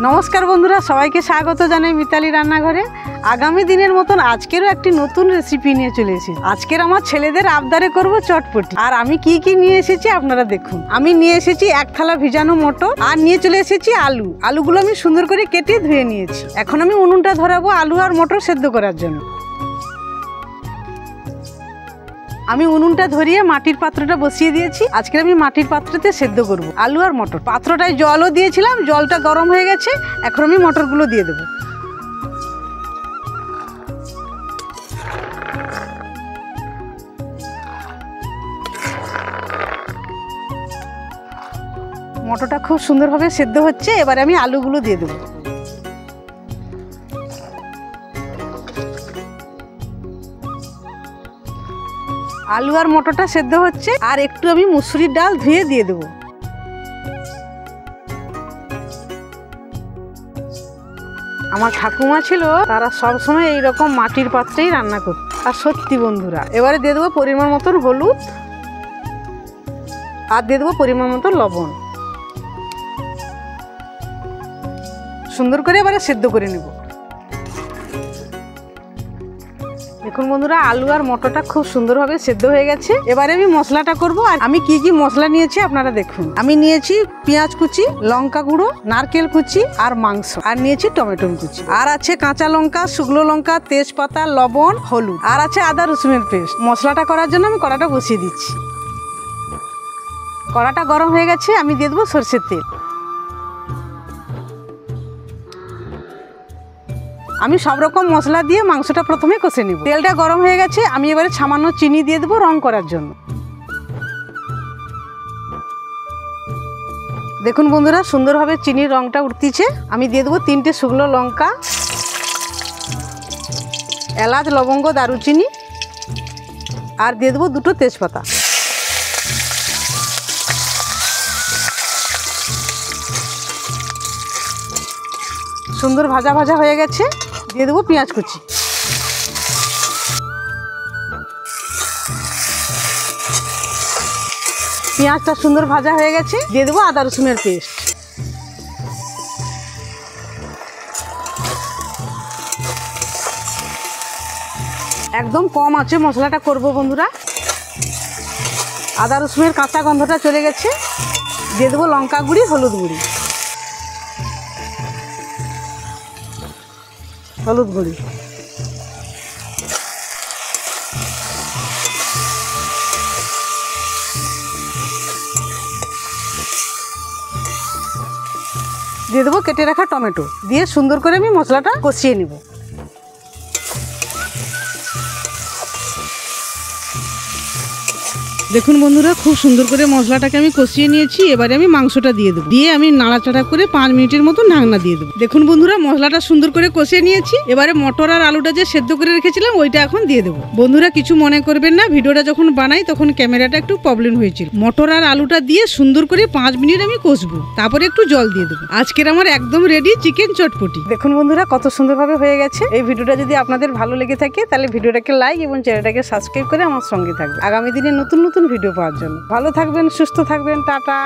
নমস্কার বন্ধুরা, সবাইকে স্বাগত জানাই মিতালি রান্নাঘরে। আগামী দিনের মতন আজকেরও একটি নতুন রেসিপি নিয়ে চলে এসেছি। আজকের আমার ছেলেদের আবদারে করব চটপটি। আর আমি কি কি নিয়ে এসেছি আপনারা দেখুন। আমি নিয়ে এসেছি এক থালা ভিজানো মটর, আর নিয়ে চলে এসেছি আলুগুলো আমি সুন্দর করে কেটে ধুয়ে নিয়েছি। এখন আমি উনুনটা ধরাবো আলু আর মটর সেদ্ধ করার জন্য। আমি উনুনটা ধরিয়ে মাটির পাত্রটা বসিয়ে দিয়েছি। আজকে আমি মাটির পাত্রতে সেদ্ধ করব আলু আর মটর। পাত্রটায় জলও দিয়েছিলাম, জলটা গরম হয়ে গেছে। এখন আমি মটরগুলো দিয়ে দেবো। মটরটা খুব সুন্দরভাবে সেদ্ধ হচ্ছে। এবারে আমি আলুগুলো দিয়ে দেবো। আলু আর মটরটা সেদ্ধ হচ্ছে, আর একটু আমি মুসুরির ডাল ধুয়ে দিয়ে দেব। আমার ঠাকুমা ছিল, তারা সবসময় এইরকম মাটির পাত্রেই রান্না করত। আর সত্যি বন্ধুরা, এবারে দিয়ে দেবো পরিমাণ মতন হলুদ, আর দিয়ে দেবো পরিমাণ মতন লবণ। সুন্দর করে এবারে সেদ্ধ করে নেব। দেখুন বন্ধুরা, আলু আর মটরটা খুব সুন্দরভাবে সেদ্ধ হয়ে গেছে। এবারে আমি মশলাটা করব। আর আমি কি কি মশলা নিয়েছি আপনারা দেখুন। আমি নিয়েছি পেঁয়াজ কুচি, লঙ্কা গুঁড়ো, নারকেল কুচি আর মাংস, আর নিয়েছি টমেটো কুচি, আর আছে কাঁচা লঙ্কা, শুকনো লঙ্কা, তেজপাতা, লবণ, হলুদ, আর আছে আদা রসুনের পেস্ট। মশলাটা করার জন্য আমি কড়াটা বসিয়ে দিচ্ছি। কড়াটা গরম হয়ে গেছে, আমি দিয়ে দেবো সরষের তেল। আমি সব রকম মশলা দিয়ে মাংসটা প্রথমে কষে নিব। তেলটা গরম হয়ে গেছে, আমি এবারে সামান্য চিনি দিয়ে দেবো রং করার জন্য। দেখুন বন্ধুরা, সুন্দরভাবে চিনির রংটা উঠতিছে। আমি দিয়ে দেবো 3টে শুকনো লঙ্কা, এলাচ, লবঙ্গ, দারুচিনি, আর দিয়ে দেবো 2টো তেজপাতা। সুন্দর ভাজা ভাজা হয়ে গেছে, দিয়ে দেবো পেঁয়াজ কুচি। পেঁয়াজটা সুন্দর ভাজা হয়ে গেছে, দিয়ে দেবো আদা রসুনের পেস্ট। একদম কম আছে মশলাটা করব বন্ধুরা। আদা রসুনের কাঁচা গন্ধটা চলে গেছে, দিয়ে দেবো লঙ্কা গুঁড়ি, হলুদ গুঁড়ি, হলুদ গুঁড়ি, দিয়ে দেবো কেটে রাখা টমেটো। দিয়ে সুন্দর করে আমি মশলাটা কষিয়ে নিব। দেখুন বন্ধুরা, খুব সুন্দর করে মশলাটাকে আমি কষিয়ে নিয়েছি। এবারে আমি মাংসটা দিয়ে দেবো। দিয়ে আমি নাড়াচাড়া করে 5 মিনিটের মতো ঢাকনা দিয়ে দেবো। দেখুন বন্ধুরা, মশলাটা সুন্দর করে কষিয়ে নিয়েছি। এবারে মটর আর আলুটা যে সেদ্ধ করে রেখেছিলাম ওইটা এখন দিয়ে দেবো। বন্ধুরা কিছু মনে করবেন না, ভিডিওটা যখন বানাই তখন ক্যামেরাটা একটু প্রবলেম হয়েছিল। মটর আর আলুটা দিয়ে সুন্দর করে 5 মিনিট আমি কষবো, তারপরে একটু জল দিয়ে দেবো। আজকের আমার একদম রেডি চিকেন চটপটি। দেখুন বন্ধুরা, কত সুন্দরভাবে হয়ে গেছে। এই ভিডিওটা যদি আপনাদের ভালো লেগে থাকে তাহলে ভিডিওটাকে লাইক এবং চ্যানেলটাকে সাবস্ক্রাইব করে আমার সঙ্গে থাকবে আগামী দিনে নতুন নতুন ভিডিও পাওয়ার জন্য। ভালো থাকবেন, সুস্থ থাকবেন, টাটা।